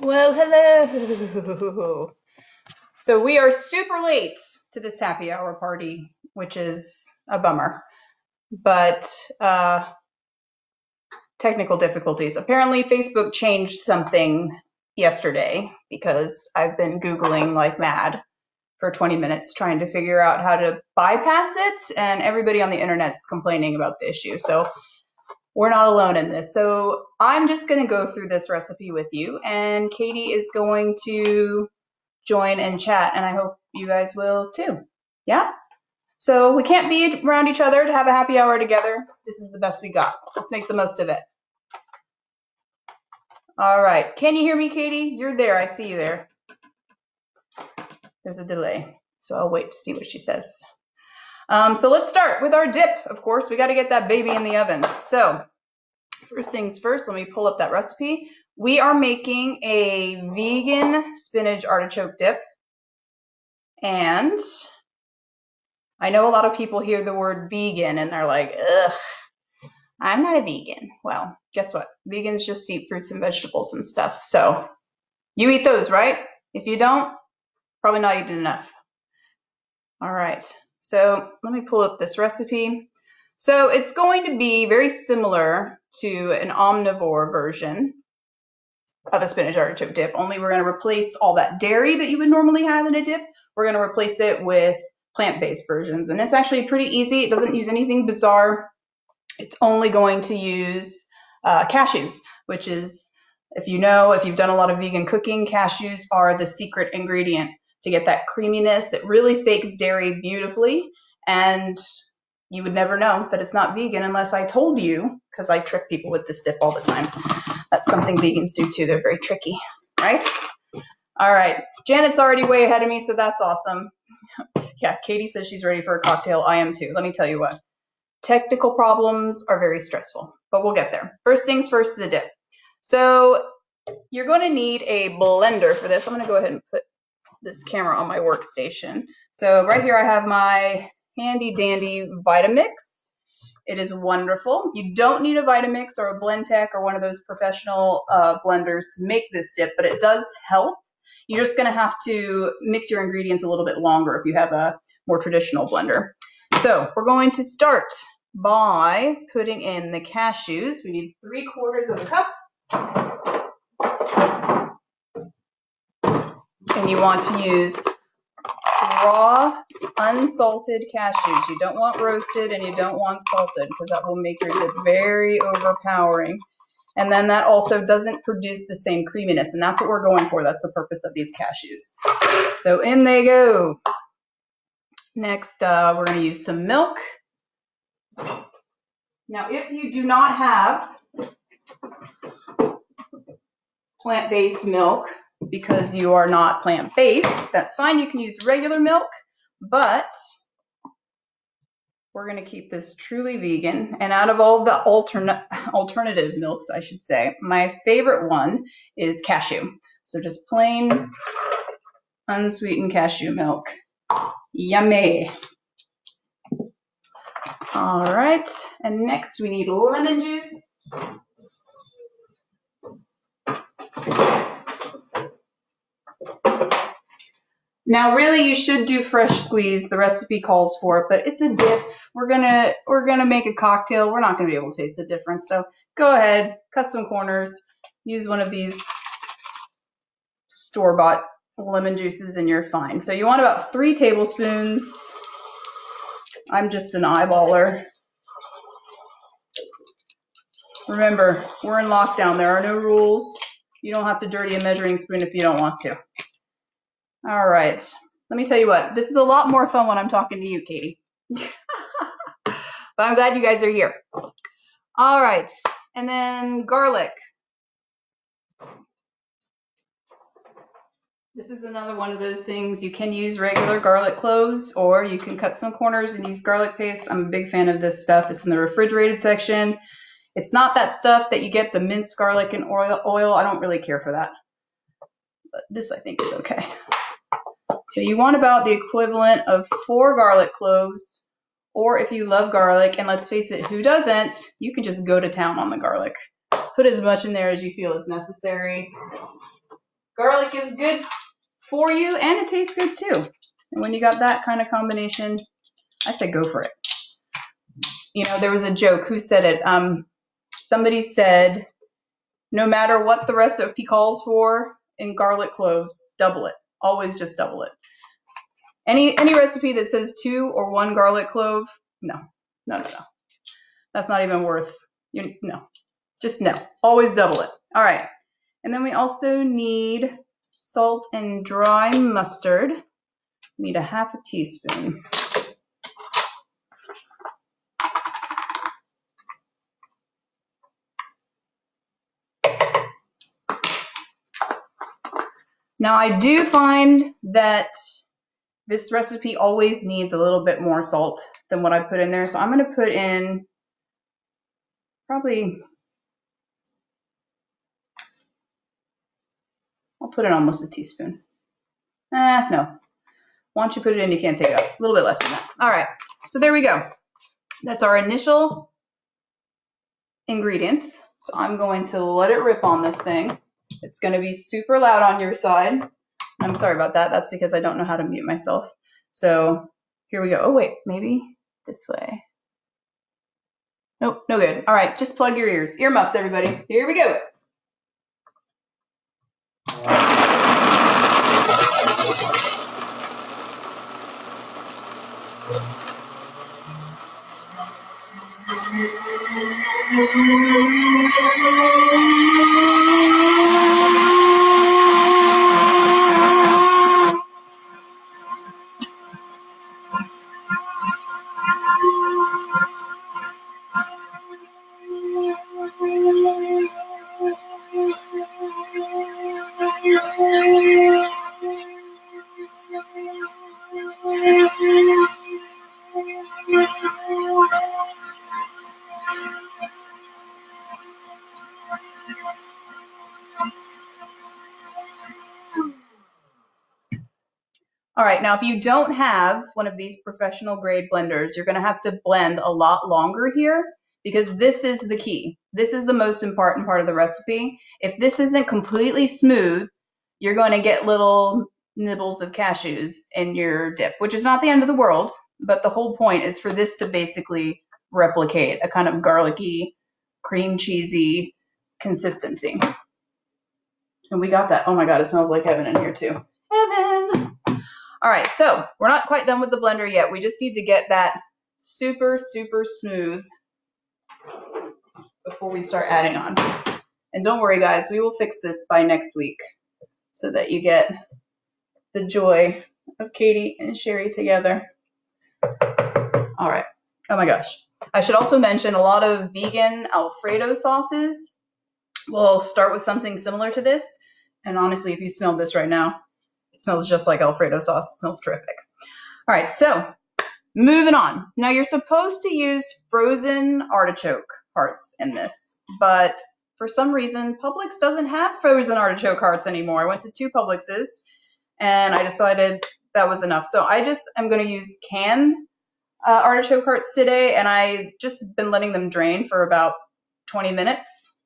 Well, hello. So we are super late to this happy hour party, which is a bummer. But technical difficulties. Apparently, Facebook changed something yesterday because I've been Googling like mad for 20 minutes trying to figure out how to bypass it, and everybody on the internet's complaining about the issue. So we're not alone in this. So I'm just going to go through this recipe with you, and Katie is going to join and chat, and I hope you guys will too. Yeah? So we can't be around each other to have a happy hour together. This is the best we got. Let's make the most of it. All right. Can you hear me, Katie? You're there. I see you there. There's a delay, so I'll wait to see what she says. So let's start with our dip. Of course, we got to get that baby in the oven. So first things first, let me pull up that recipe. We are making a vegan spinach artichoke dip. And I know a lot of people hear the word vegan and they're like, ugh, I'm not a vegan. Well, guess what? Vegans just eat fruits and vegetables and stuff. So you eat those, right? If you don't, probably not eating enough. All right. So let me pull up this recipe. So it's going to be very similar to an omnivore version of a spinach artichoke dip, only we're going to replace all that dairy that you would normally have in a dip. We're going to replace it with plant-based versions, and it's actually pretty easy. It doesn't use anything bizarre. It's only going to use cashews, which is, if you've done a lot of vegan cooking, cashews are the secret ingredient to get that creaminess. It really fakes dairy beautifully, and you would never know that it's not vegan unless I told you, because I trick people with this dip all the time. That's something vegans do too. They're very tricky, right? All right. Janet's already way ahead of me, so that's awesome. Yeah, Katie says she's ready for a cocktail. I am too. Let me tell you what. Technical problems are very stressful, but we'll get there. First things first, the dip. So you're going to need a blender for this. I'm going to go ahead and put this camera on my workstation. So right here I have my handy dandy Vitamix. It is wonderful. You don't need a Vitamix or a Blendtec or one of those professional blenders to make this dip, but it does help. You're just going to have to mix your ingredients a little bit longer if you have a more traditional blender. So we're going to start by putting in the cashews. We need 3/4 of a cup. And you want to use raw, unsalted cashews. You don't want roasted and you don't want salted, because that will make your dip very overpowering. And then that also doesn't produce the same creaminess, and that's what we're going for. That's the purpose of these cashews. So in they go. Next, we're going to use some milk. Now, if you do not have plant-based milk, because you are not plant-based, that's fine. You can use regular milk, but we're going to keep this truly vegan. And out of all the alternative milks, I should say, my favorite one is cashew. So just plain unsweetened cashew milk. Yummy. All right. And next we need lemon juice. Now, really, you should do fresh squeeze. The recipe calls for it, but it's a dip. We're gonna make a cocktail. We're not gonna be able to taste the difference. So go ahead, cut some corners, use one of these store-bought lemon juices, and you're fine. So you want about 3 tablespoons. I'm just an eyeballer. Remember, we're in lockdown. There are no rules. You don't have to dirty a measuring spoon if you don't want to. All right, let me tell you what, this is a lot more fun when I'm talking to you, Katie. But I'm glad you guys are here. All right, and then garlic. This is another one of those things. You can use regular garlic cloves, or you can cut some corners and use garlic paste. I'm a big fan of this stuff. It's in the refrigerated section. It's not that stuff that you get, the minced garlic and oil. I don't really care for that. But this, I think, is okay. So you want about the equivalent of 4 garlic cloves, or if you love garlic, and let's face it, who doesn't, you can just go to town on the garlic. Put as much in there as you feel is necessary. garlic is good for you and it tastes good too. And when you got that kind of combination, I say go for it. You know, there was a joke. Who said it? Somebody said, no matter what the recipe calls for in garlic cloves, double it. Always just double it. Any recipe that says 2 or 1 garlic clove, no. That's not even worth, no. Just no. Always double it. All right. And then we also need salt and dry mustard. We need a half a teaspoon. Now I do find that this recipe always needs a little bit more salt than what I put in there. So I'm going to put in probably, I'll put in almost a teaspoon. No. Once you put it in, you can't take it out. A little bit less than that. All right. So there we go. That's our initial ingredients. So I'm going to let it rip on this thing. It's going to be super loud on your side. I'm sorry about that. That's because I don't know how to mute myself. So here we go. Oh, wait, maybe this way. Nope, no good. All right, just plug your ears. Earmuffs, everybody. Here we go. All right, now if you don't have one of these professional grade blenders, you're going to have to blend a lot longer here because this is the key. This is the most important part of the recipe. If this isn't completely smooth, you're going to get little nibbles of cashews in your dip, which is not the end of the world, but the whole point is for this to basically replicate a kind of garlicky, cream cheesy consistency. And we got that. Oh my God, it smells like heaven in here too. Heaven! All right, so we're not quite done with the blender yet. We just need to get that super, super smooth before we start adding on. And don't worry, guys, we will fix this by next week so that you get the joy of Katie and Sherry together. All right. Oh my gosh. I should also mention a lot of vegan Alfredo sauces will start with something similar to this. And honestly, if you smell this right now, it smells just like Alfredo sauce. It smells terrific. All right, so moving on. Now you're supposed to use frozen artichoke hearts in this, but for some reason, Publix doesn't have frozen artichoke hearts anymore. I went to 2 Publixes and I decided that was enough. So I just am going to use canned artichoke hearts today, and I just been letting them drain for about 20 minutes.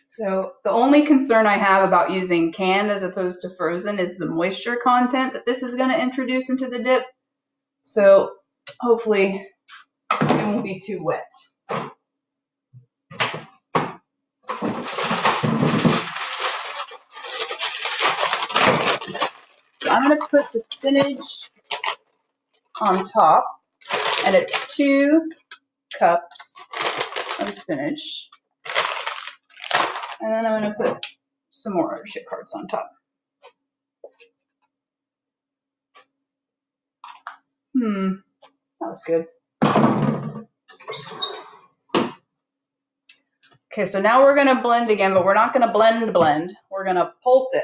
So the only concern I have about using canned as opposed to frozen is the moisture content that this is going to introduce into the dip. So hopefully it won't be too wet. So I'm going to put the spinach on top, and it's 2 cups of spinach. And then I'm going to put some more artichoke hearts on top. That was good. Okay, so now we're going to blend again, but we're not going to blend. We're going to pulse it.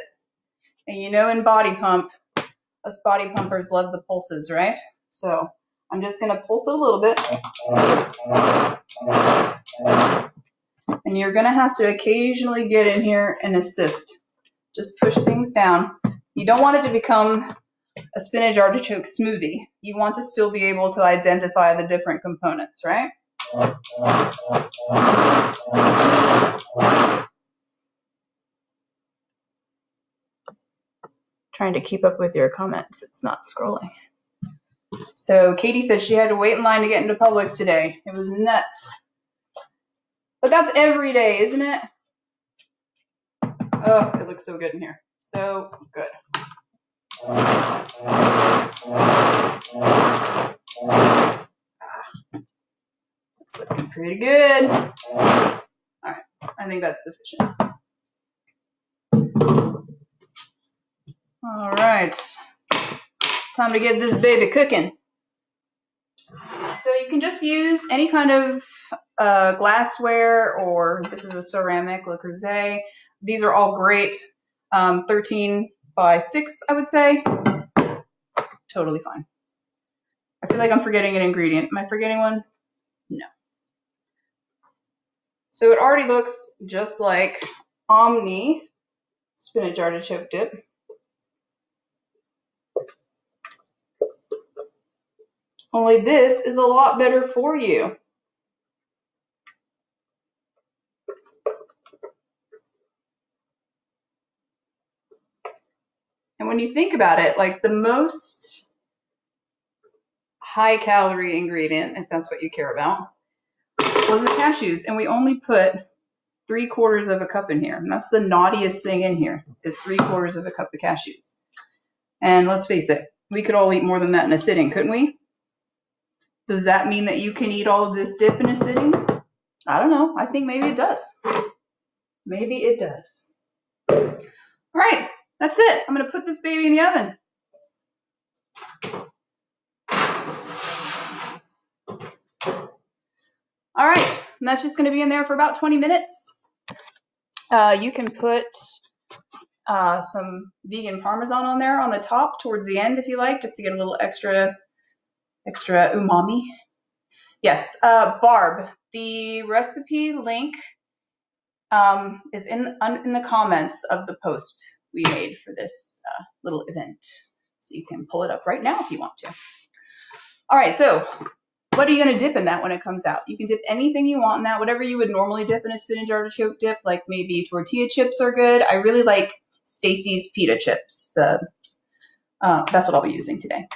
And you know in Body Pump, us body pumpers love the pulses, right? So I'm just going to pulse it a little bit. And you're going to have to occasionally get in here and assist. Just push things down. You don't want it to become a spinach artichoke smoothie. You want to still be able to identify the different components, right? trying to keep up with your comments. It's not scrolling. So Katie said she had to wait in line to get into Publix today. It was nuts. But that's every day, isn't it? Oh, it looks so good in here. So good. It's looking pretty good. All right, I think that's sufficient. All right, time to get this baby cooking. So you can just use any kind of glassware, or this is a ceramic Le Creuset. These are all great. 13 by 6, I would say. Totally fine. I feel like I'm forgetting an ingredient. Am I forgetting one? No. So it already looks just like Omni spinach artichoke dip. Only this is a lot better for you. And when you think about it, like the most high calorie ingredient, if that's what you care about, was the cashews. And we only put 3/4 of a cup in here. And that's the naughtiest thing in here, is 3/4 of a cup of cashews. And let's face it, we could all eat more than that in a sitting, couldn't we? Does that mean that you can eat all of this dip in a sitting? I don't know. I think maybe it does. Maybe it does. All right, that's it. I'm going to put this baby in the oven. All right, and that's just going to be in there for about 20 minutes. You can put some vegan Parmesan on there on the top towards the end if you like, just to get a little extra umami. Yes, Barb, the recipe link is in the comments of the post we made for this little event. So you can pull it up right now if you want to. All right, so what are you going to dip in that when it comes out? You can dip anything you want in that, whatever you would normally dip in a spinach artichoke dip, like maybe tortilla chips are good. I really like Stacy's pita chips. That's what I'll be using today.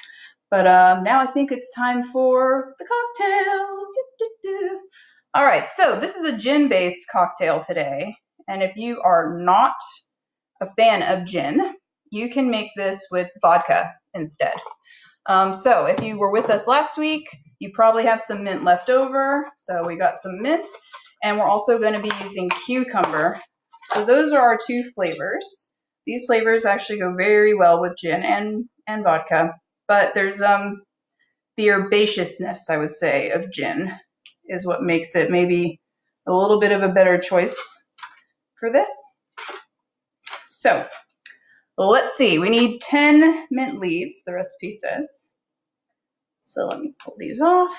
But now I think it's time for the cocktails. All right, so this is a gin-based cocktail today. And if you are not a fan of gin, you can make this with vodka instead. So if you were with us last week, you probably have some mint left over. So we got some mint, and we're also going to be using cucumber. So those are our two flavors. These flavors actually go very well with gin and vodka. But there's the herbaceousness, I would say, of gin is what makes it maybe a little bit of a better choice for this. So let's see, we need 10 mint leaves, the recipe says. So let me pull these off.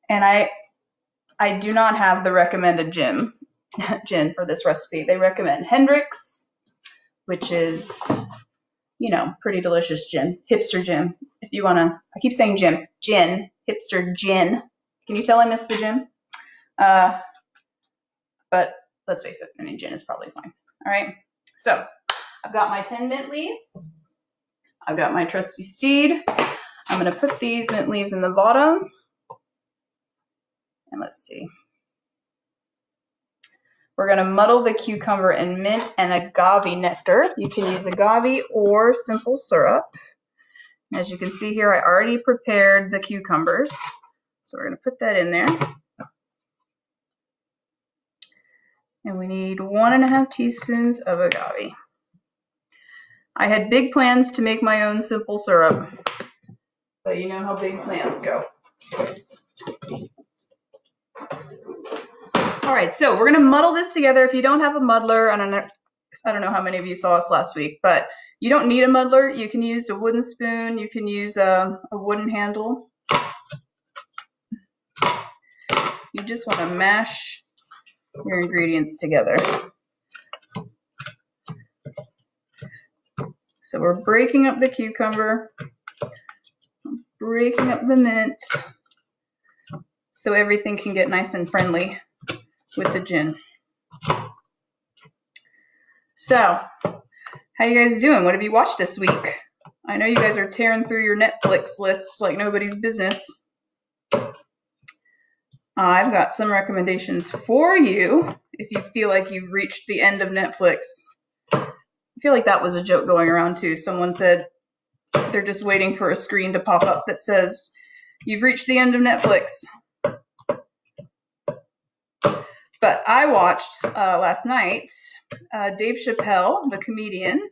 And I do not have the recommended gin for this recipe. They recommend Hendrick's, which is, you know, pretty delicious gin, hipster gin. If you want to, I keep saying gin, hipster gin. Can you tell I missed the gin? But let's face it, I mean, gin is probably fine. All right, so I've got my 10 mint leaves. I've got my trusty steed. I'm going to put these mint leaves in the bottom. And let's see. We're going to muddle the cucumber and mint and agave nectar. You can use agave or simple syrup. As you can see here, I already prepared the cucumbers. So we're going to put that in there. And we need 1.5 teaspoons of agave. I had big plans to make my own simple syrup, but you know how big plans go. All right, so we're going to muddle this together. If you don't have a muddler, I don't know how many of you saw us last week, but you don't need a muddler. You can use a wooden spoon. You can use a wooden handle. You just want to mash your ingredients together. So we're breaking up the cucumber, breaking up the mint, so everything can get nice and friendly with the gin. So, how you guys doing? What have you watched this week? I know you guys are tearing through your Netflix lists like nobody's business. I've got some recommendations for you if you feel like you've reached the end of Netflix. I feel like that was a joke going around too. Someone said they're just waiting for a screen to pop up that says, "You've reached the end of Netflix." But I watched last night, Dave Chappelle, the comedian,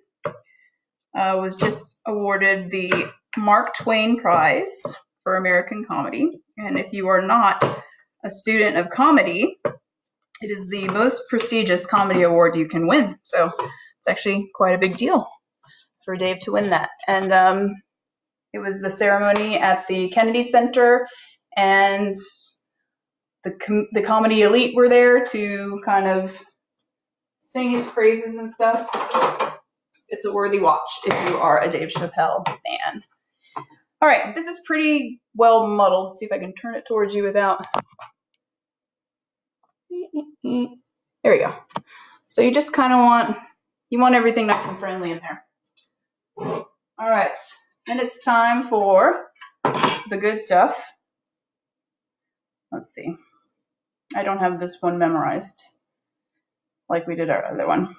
was just awarded the Mark Twain Prize for American Comedy. And if you are not a student of comedy, it is the most prestigious comedy award you can win. So it's actually quite a big deal for Dave to win that. And it was the ceremony at the Kennedy Center, and the comedy elite were there to kind of sing his praises and stuff. It's a worthy watch if you are a Dave Chappelle fan. All right, this is pretty well muddled. Let's see if I can turn it towards you without. There we go. So you just kind of want everything nice and friendly in there. All right, and it's time for the good stuff. Let's see. I don't have this one memorized like we did our other one.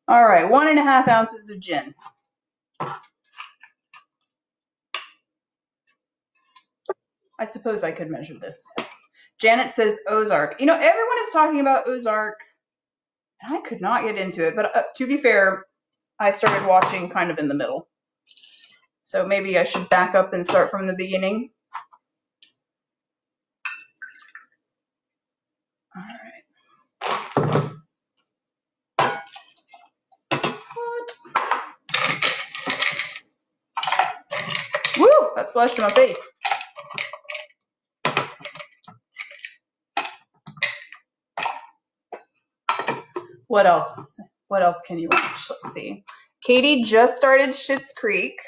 All right, 1.5 ounces of gin. I suppose I could measure this. Janet says Ozark. You know, everyone is talking about Ozark, and I could not get into it. But to be fair, I started watching kind of in the middle. So maybe I should back up and start from the beginning. All right. Woo! That splashed in my face. What else? What else can you watch? Let's see. Katie just started Schitt's Creek,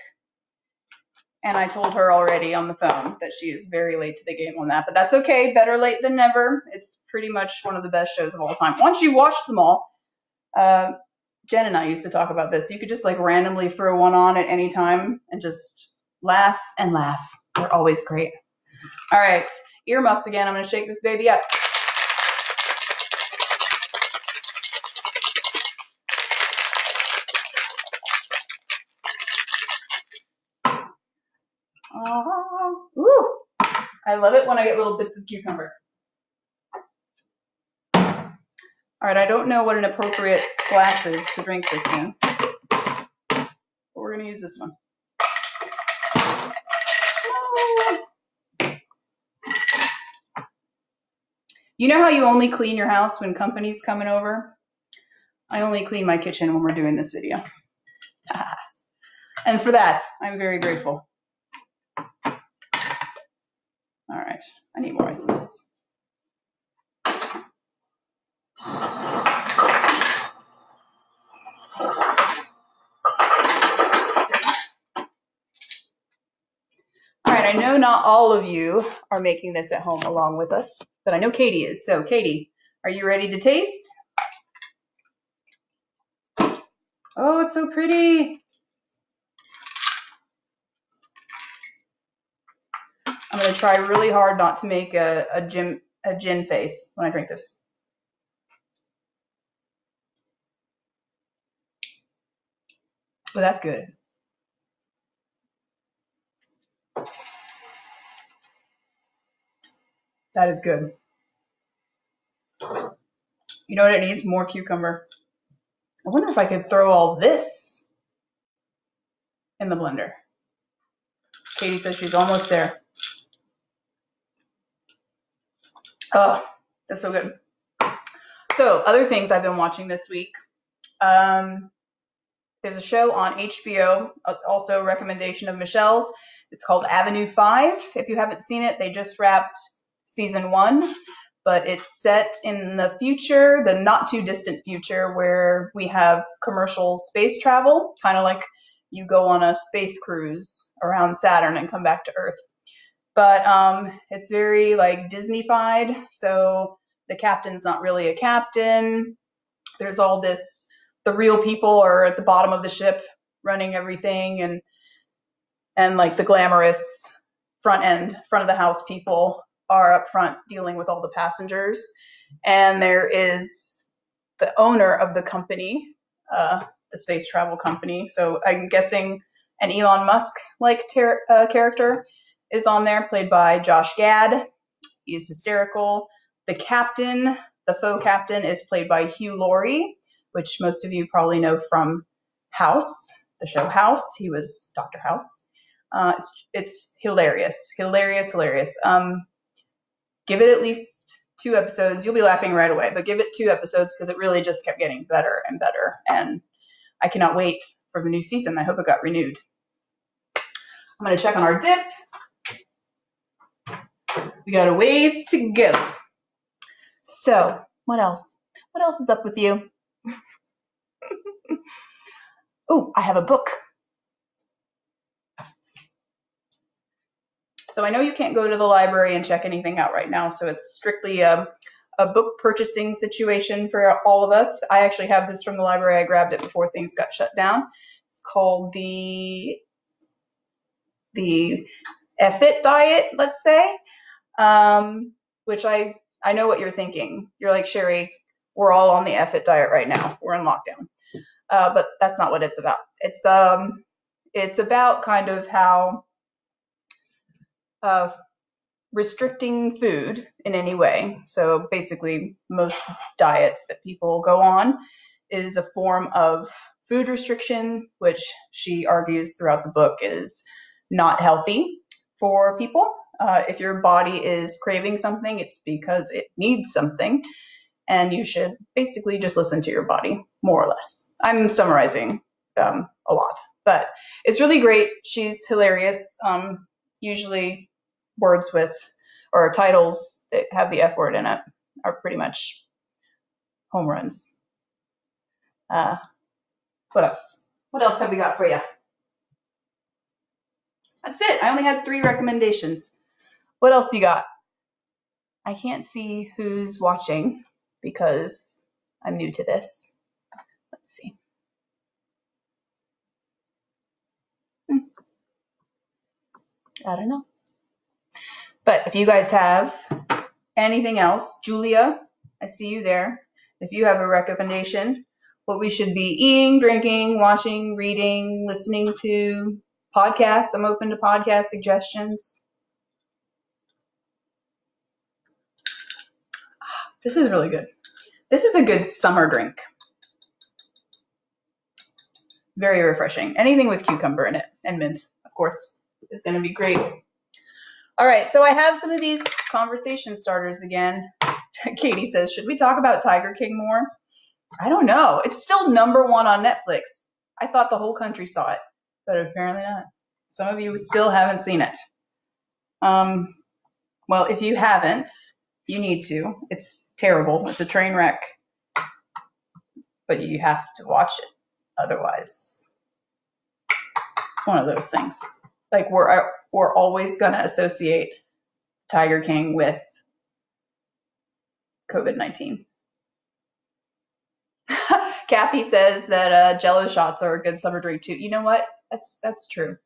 and I told her already on the phone that she is very late to the game on that, but that's okay. Better late than never. It's pretty much one of the best shows of all time. Once you watch them all, Jen and I used to talk about this. You could just like randomly throw one on at any time and just laugh and laugh. They're always great. All right, earmuffs again. I'm going to shake this baby up. Woo! I love it when I get little bits of cucumber. All right, I don't know what an appropriate glass is to drink this in, but we're going to use this one. You know how you only clean your house when company's coming over? I only clean my kitchen when we're doing this video. And for that, I'm very grateful. All right, I need more ice in this. All right, I know not all of you are making this at home along with us, but I know Katie is. So Katie, are you ready to taste? Oh, it's so pretty. I'm going to try really hard not to make a gin face when I drink this. But that's good. That is good. You know what it needs? More cucumber. I wonder if I could throw all this in the blender. Katie says she's almost there. Oh, that's so good. So, other things I've been watching this week. There's a show on HBO, also a recommendation of Michelle's. It's called Avenue 5. If you haven't seen it, they just wrapped season 1, but it's set in the future, the not too distant future, where we have commercial space travel, kind of like you go on a space cruise around Saturn and come back to Earth. But it's very like Disney-fied, so the captain's not really a captain. there's all this, the real people are at the bottom of the ship running everything, and like the glamorous front of the house people are up front dealing with all the passengers. And there is the owner of the company, the space travel company. So I'm guessing an Elon Musk like character is on there, played by Josh Gad. He's hysterical. The captain, the faux captain, is played by Hugh Laurie, which most of you probably know from House, the show House. He was Dr. House. It's hilarious. Give it at least 2 episodes. You'll be laughing right away, but give it 2 episodes because it really just kept getting better and better. And I cannot wait for the new season. I hope it got renewed. I'm going to check on our dip. We got a ways to go. So, what else? What else is up with you? Oh, I have a book. So I know you can't go to the library and check anything out right now, so it's strictly a book purchasing situation for all of us. I actually have this from the library. I grabbed it before things got shut down. It's called the F-It diet, let's say, which I know what you're thinking. You're like, Sherry, we're all on the F-It diet right now. We're in lockdown. But that's not what it's about. It's about kind of how restricting food in any way. So basically, most diets that people go on is a form of food restriction, which she argues throughout the book is not healthy for people. If your body is craving something, it's because it needs something, and you should basically just listen to your body, more or less. I'm summarizing a lot, but it's really great. She's hilarious. Usually words with, or titles that have the F word in it are pretty much home runs. What else? What else have we got for you? That's it. I only had 3 recommendations. What else you got? I can't see who's watching because I'm new to this. Let's see. I don't know. But if you guys have anything else, Julia, I see you there. If you have a recommendation, what we should be eating, drinking, watching, reading, listening to, podcasts. I'm open to podcast suggestions. This is really good. This is a good summer drink. Very refreshing. Anything with cucumber in it and mint, of course, is going to be great. All right, so I have some of these conversation starters again. Katie says, should we talk about Tiger King more? I don't know. It's still #1 on Netflix. I thought the whole country saw it, but apparently not. Some of you still haven't seen it. Well, if you haven't, you need to. It's terrible. It's a train wreck. But you have to watch it. Otherwise, it's one of those things. Like we're always going to associate Tiger King with COVID-19. Kathy says that Jello shots are a good summer drink too. You know what? That's true.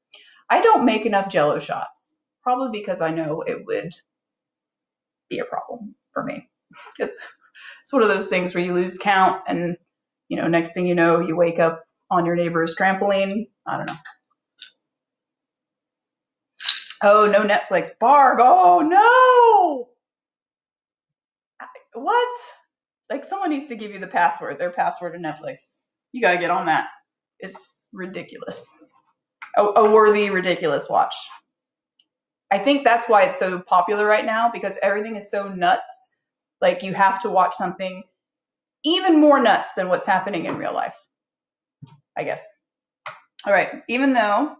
I don't make enough Jello shots, probably because I know it would be a problem for me. It's one of those things where you lose count, and next thing you know, you wake up on your neighbor's trampoline. I don't know. Oh, no Netflix. Barb, oh no! What? Like, someone needs to give you the password, their password to Netflix. You gotta get on that. It's ridiculous. A worthy, ridiculous watch. I think that's why it's so popular right now, because everything is so nuts. Like, you have to watch something even more nuts than what's happening in real life, I guess. All right, even though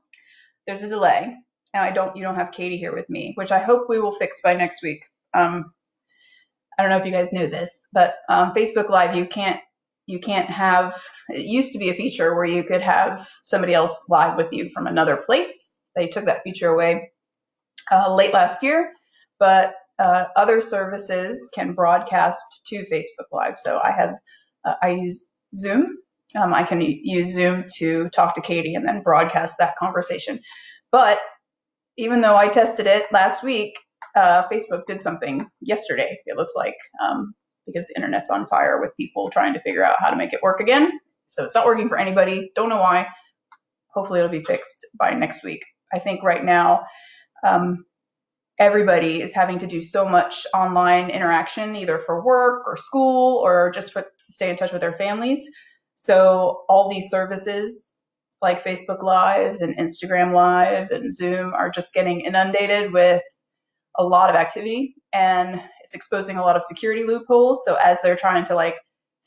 there's a delay, and you don't have Katie here with me, which I hope we will fix by next week. I don't know if you guys know this, but Facebook Live, you can't have, it used to be a feature where you could have somebody else live with you from another place. They took that feature away late last year, but other services can broadcast to Facebook Live. So I have I use Zoom. I can use Zoom to talk to Katie and then broadcast that conversation. But even though I tested it last week, Facebook did something yesterday, it looks like, because the internet's on fire with people trying to figure out how to make it work again. So it's not working for anybody. Don't know why. Hopefully it'll be fixed by next week. I think right now, everybody is having to do so much online interaction, either for work or school or just to stay in touch with their families. So all these services like Facebook Live and Instagram Live and Zoom are just getting inundated with a lot of activity, and it's exposing a lot of security loopholes. So as they're trying to like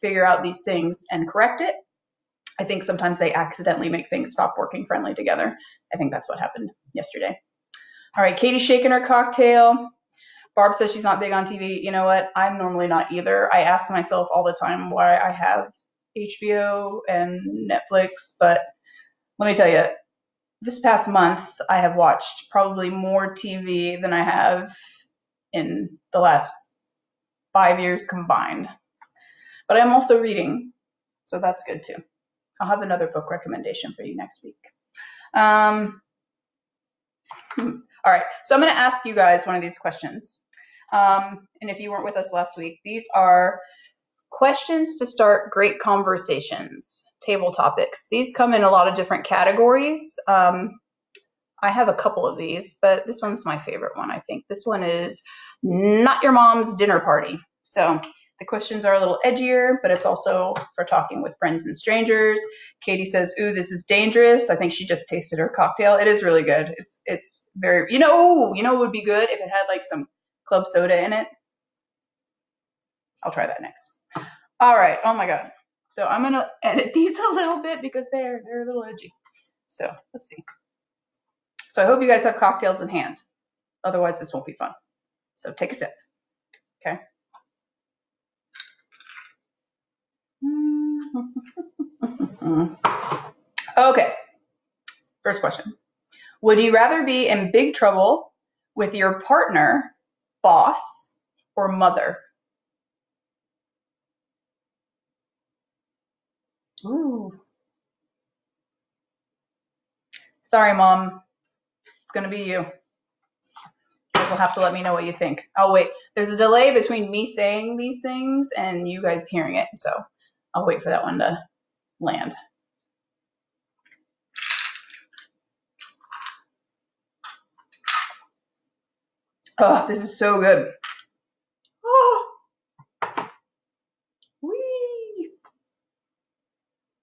figure out these things and correct it, I think sometimes they accidentally make things stop working friendly together. I think that's what happened yesterday. All right, Katie's shaking her cocktail. Barb says she's not big on TV. You know what? I'm normally not either. I ask myself all the time why I have HBO and Netflix, but let me tell you, this past month I have watched probably more TV than I have in the last 5 years combined. But I'm also reading, so that's good too. I'll have another book recommendation for you next week. All right, so I'm going to ask you guys one of these questions. And if you weren't with us last week, these are questions to start great conversations, table topics. These come in a lot of different categories. I have a couple of these, but this one's my favorite one, I think. This one is not your mom's dinner party. So the questions are a little edgier, but it's also for talking with friends and strangers. Katie says, ooh, this is dangerous. I think she just tasted her cocktail. It is really good. It's very, you know what would be good if it had like some club soda in it? I'll try that next. All right. Oh my God. So I'm going to edit these a little bit because they're a little edgy. So let's see. So I hope you guys have cocktails in hand. Otherwise, this won't be fun. So take a sip. Okay. Okay. First question. Would you rather be in big trouble with your partner, boss, or mother? Ooh. Sorry, Mom. It's going to be you. You guys will have to let me know what you think. Oh, wait. There's a delay between me saying these things and you guys hearing it. So I'll wait for that one to land. Oh, this is so good. Oh. Whee.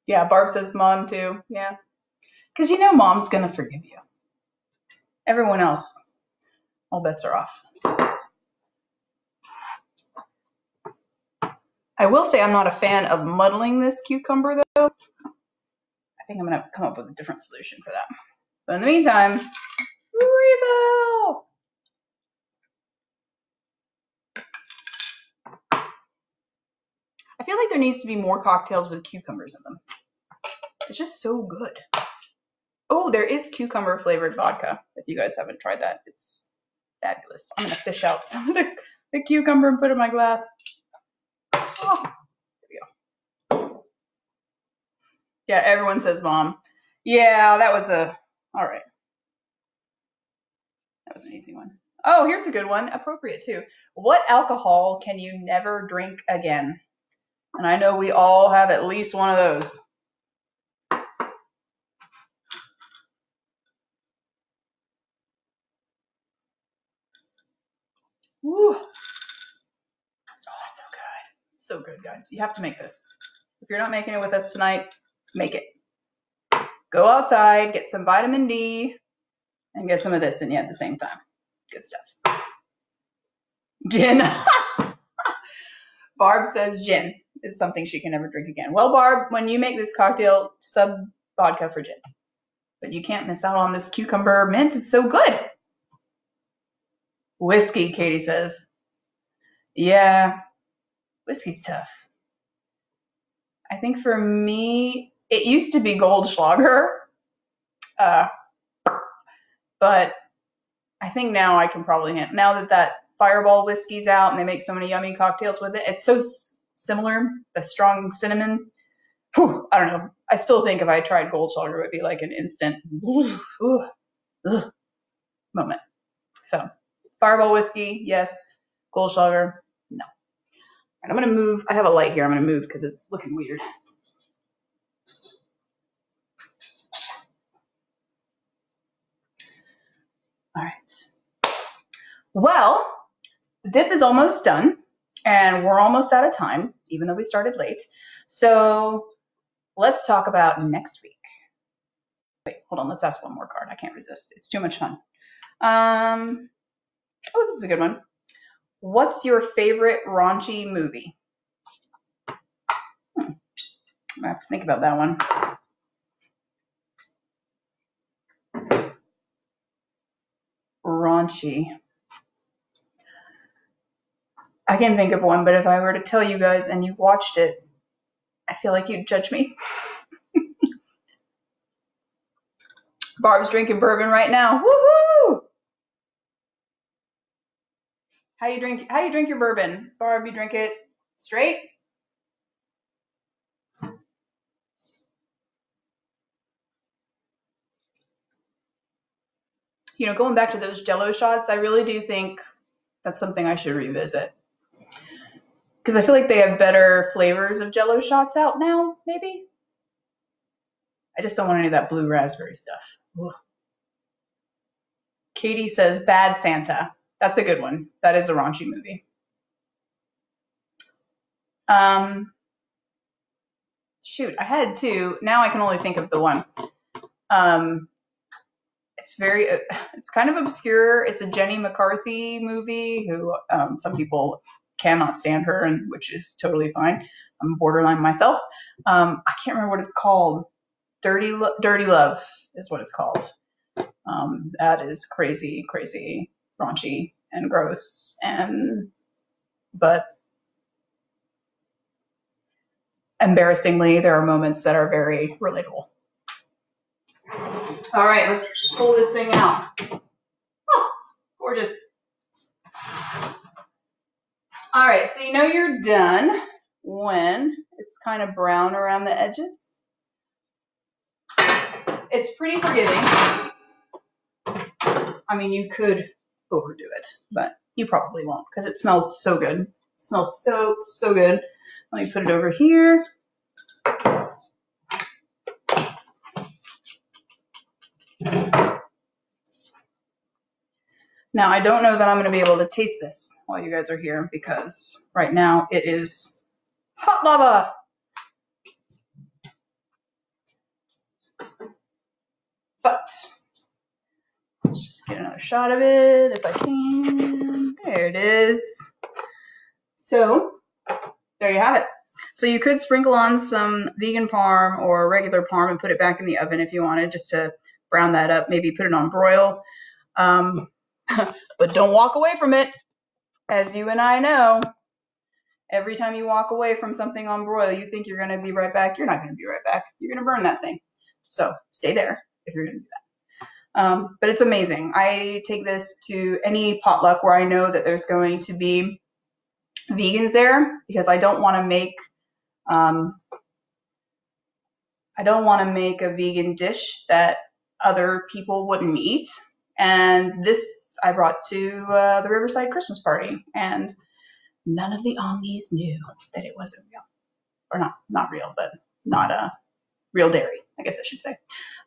Yeah, Barb says Mom too. Yeah. Because you know Mom's going to forgive you. Everyone else, all bets are off. I will say I'm not a fan of muddling this cucumber, though. I think I'm going to come up with a different solution for that. But in the meantime, refill! I feel like there needs to be more cocktails with cucumbers in them. It's just so good. Oh, there is cucumber flavored vodka. If you guys haven't tried that, it's fabulous. I'm going to fish out some of the cucumber and put it in my glass. Oh, there we go. Yeah, everyone says Mom. Yeah, that was all right. That was an easy one. Oh, here's a good one. Appropriate too. What alcohol can you never drink again? And I know we all have at least one of those. Woo. Oh, that's so good. So good, guys. You have to make this. If you're not making it with us tonight, make it. Go outside, get some vitamin D, and get some of this in you at the same time. Good stuff. Gin. Barb says gin is something she can never drink again. Well, Barb, when you make this cocktail, sub vodka for gin. But you can't miss out on this cucumber mint. It's so good. Whiskey, Katie says. Yeah, whiskey's tough. I think for me, it used to be Goldschlager. But I think now I can probably handle, now that Fireball whiskey's out and they make so many yummy cocktails with it, it's so similar, the strong cinnamon. Whew, I don't know. I still think if I tried Goldschlager, it would be like an instant moment. So Fireball whiskey, yes. Goldschlager, no. And I'm going to move. I have a light here. I'm going to move because it's looking weird. All right. Well, the dip is almost done, and we're almost out of time, even though we started late. So let's talk about next week. Wait, hold on. Let's ask one more card. I can't resist. It's too much fun. Oh, this is a good one. What's your favorite raunchy movie? I have to think about that one. Raunchy. I can think of one, but if I were to tell you guys and you watched it, I feel like you'd judge me. Barb's drinking bourbon right now. Woohoo! How you drink your bourbon? Barb, you drink it straight? You know, going back to those Jello shots, I really do think that's something I should revisit. Because I feel like they have better flavors of Jello shots out now, maybe? I just don't want any of that blue raspberry stuff. Ugh. Katie says, Bad Santa. That's a good one. That is a raunchy movie. Shoot, I had two. Now I can only think of the one. It's kind of obscure. It's a Jenny McCarthy movie who some people cannot stand her, and which is totally fine. I'm borderline myself. I can't remember what it's called. Dirty Love is what it's called. That is crazy, crazy, raunchy and gross, but embarrassingly, there are moments that are very relatable. All right, let's pull this thing out. Oh, gorgeous. All right, so you know you're done when it's kind of brown around the edges. It's pretty forgiving. I mean, you could overdo it, but you probably won't because it smells so good. It smells so, so good. Let me put it over here. Now, I don't know that I'm going to be able to taste this while you guys are here because right now it is hot lava. But let's just get another shot of it if I can. There it is. So there you have it. So you could sprinkle on some vegan parm or regular parm and put it back in the oven if you wanted, just to brown that up. Maybe put it on broil. But don't walk away from it. As you and I know, every time you walk away from something on broil, you think you're going to be right back. You're not going to be right back. You're going to burn that thing. So stay there if you're going to do that. But it's amazing. I take this to any potluck where I know that there's going to be vegans there because I don't want to make a vegan dish that other people wouldn't eat. And this I brought to the Riverside Christmas party, and none of the Ongies knew that it wasn't real, or not real, but not real dairy, I guess I should say.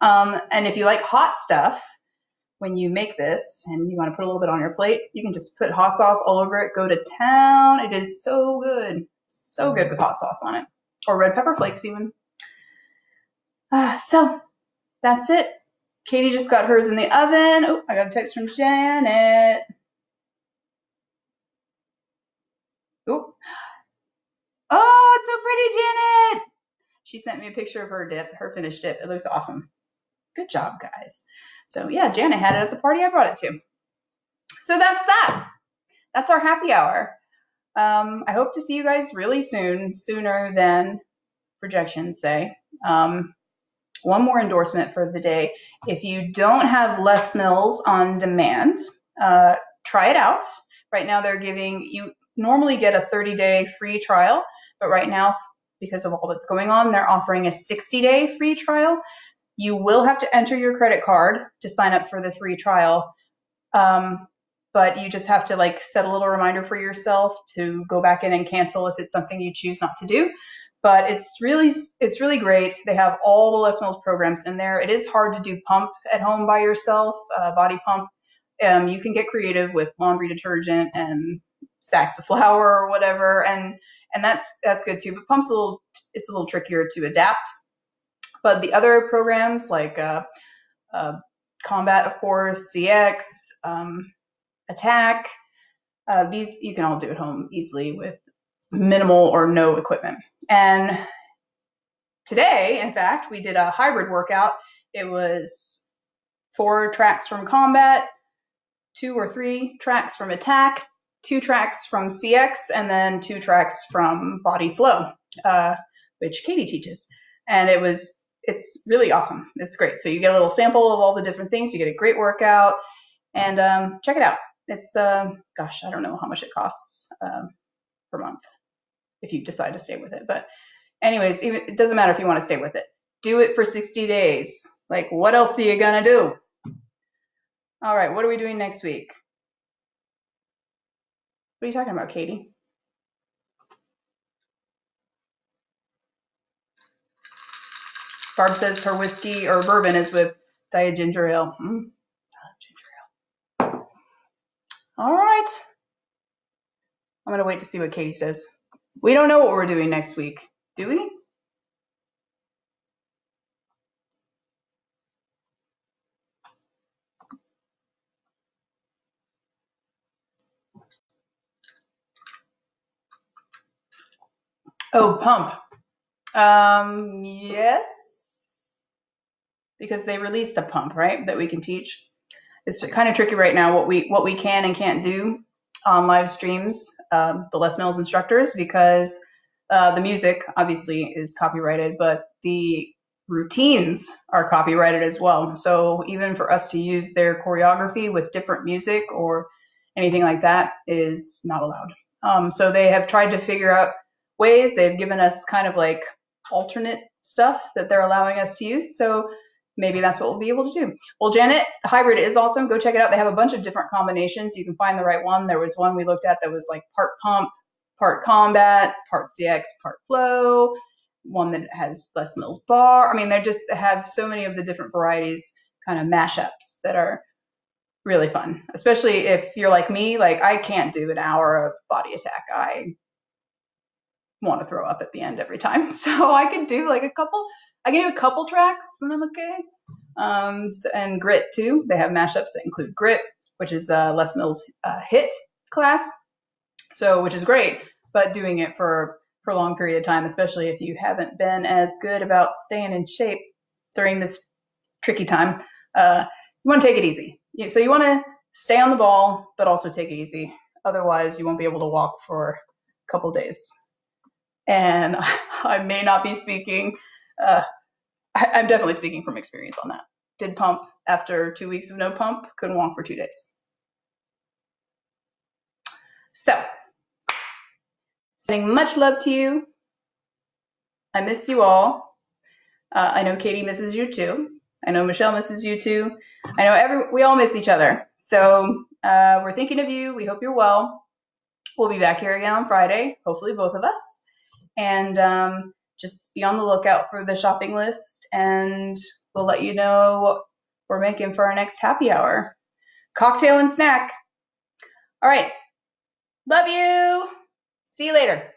And if you like hot stuff, when you make this and you want to put a little bit on your plate, you can just put hot sauce all over it. Go to town. It is so good with hot sauce on it, or red pepper flakes even. So that's it. Katie just got hers in the oven. Oh, I got a text from Janet. Oh, it's so pretty, Janet. She sent me a picture of her dip, her finished dip. It looks awesome. Good job, guys. So yeah, Janet had it at the party I brought it to. So that's that. That's our happy hour. I hope to see you guys really soon, sooner than projections say. One more endorsement for the day. If you don't have Les Mills on demand, try it out. Right now they're giving, you normally get a 30-day free trial, But right now, because of all that's going on, they're offering a 60-day free trial. You will have to enter your credit card to sign up for the free trial. But you just have to like set a little reminder for yourself to go back in and cancel if it's something you choose not to do. But it's really great. They have all the Les Mills programs in there. It is hard to do pump at home by yourself, body pump. You can get creative with laundry detergent and sacks of flour or whatever, and that's good too. But pump's it's a little trickier to adapt. But the other programs like Combat, of course, CX, Attack, these you can all do at home easily with minimal or no equipment. And today, in fact, we did a hybrid workout. It was 4 tracks from Combat, 2 or 3 tracks from Attack, 2 tracks from CX, and then 2 tracks from Body Flow, which Katie teaches. And it's really awesome. It's great. So you get a little sample of all the different things. You get a great workout, and check it out. It's, gosh, I don't know how much it costs per month if you decide to stay with it. But anyways, it doesn't matter if you want to stay with it. Do it for 60 days. Like, what else are you going to do? All right, what are we doing next week? What are you talking about, Katie? Barb says her whiskey or bourbon is with diet ginger ale. Ginger ale. All right. I'm going to wait to see what Katie says. We don't know what we're doing next week, do we? Oh, pump. Yes, because they released a pump, right, that we can teach. It's kind of tricky right now what we can and can't do on live streams, the Les Mills instructors, because the music obviously is copyrighted, but the routines are copyrighted as well. So even for us to use their choreography with different music or anything like that is not allowed. So they have tried to figure out ways. They've given us kind of like alternate stuff that they're allowing us to use. So maybe that's what we'll be able to do. Well, Janet, hybrid is awesome. Go check it out. They have a bunch of different combinations. You can find the right one. There was one we looked at that was like part pump, part combat, part CX, part flow, one that has Les Mills bar. I mean, they just have so many of the different varieties, kind of mashups that are really fun, especially if you're like me. Like, I can't do an hour of body attack. I want to throw up at the end every time. So I can do like I can do a couple tracks and I'm okay. And grit too. They have mashups that include grit, which is Les Mills HIT class. So, which is great, but doing it for a long period of time, especially if you haven't been as good about staying in shape during this tricky time, you want to take it easy. So you want to stay on the ball, but also take it easy. Otherwise, you won't be able to walk for a couple days. And I may not be speaking, I'm definitely speaking from experience on that. Did pump after 2 weeks of no pump, couldn't walk for 2 days. So, sending much love to you. I miss you all. I know Katie misses you too. I know Michelle misses you too. I know we all miss each other. So we're thinking of you. We hope you're well. We'll be back here again on Friday, hopefully both of us. And just be on the lookout for the shopping list, and we'll let you know what we're making for our next happy hour. Cocktail and snack. All right. Love you. See you later.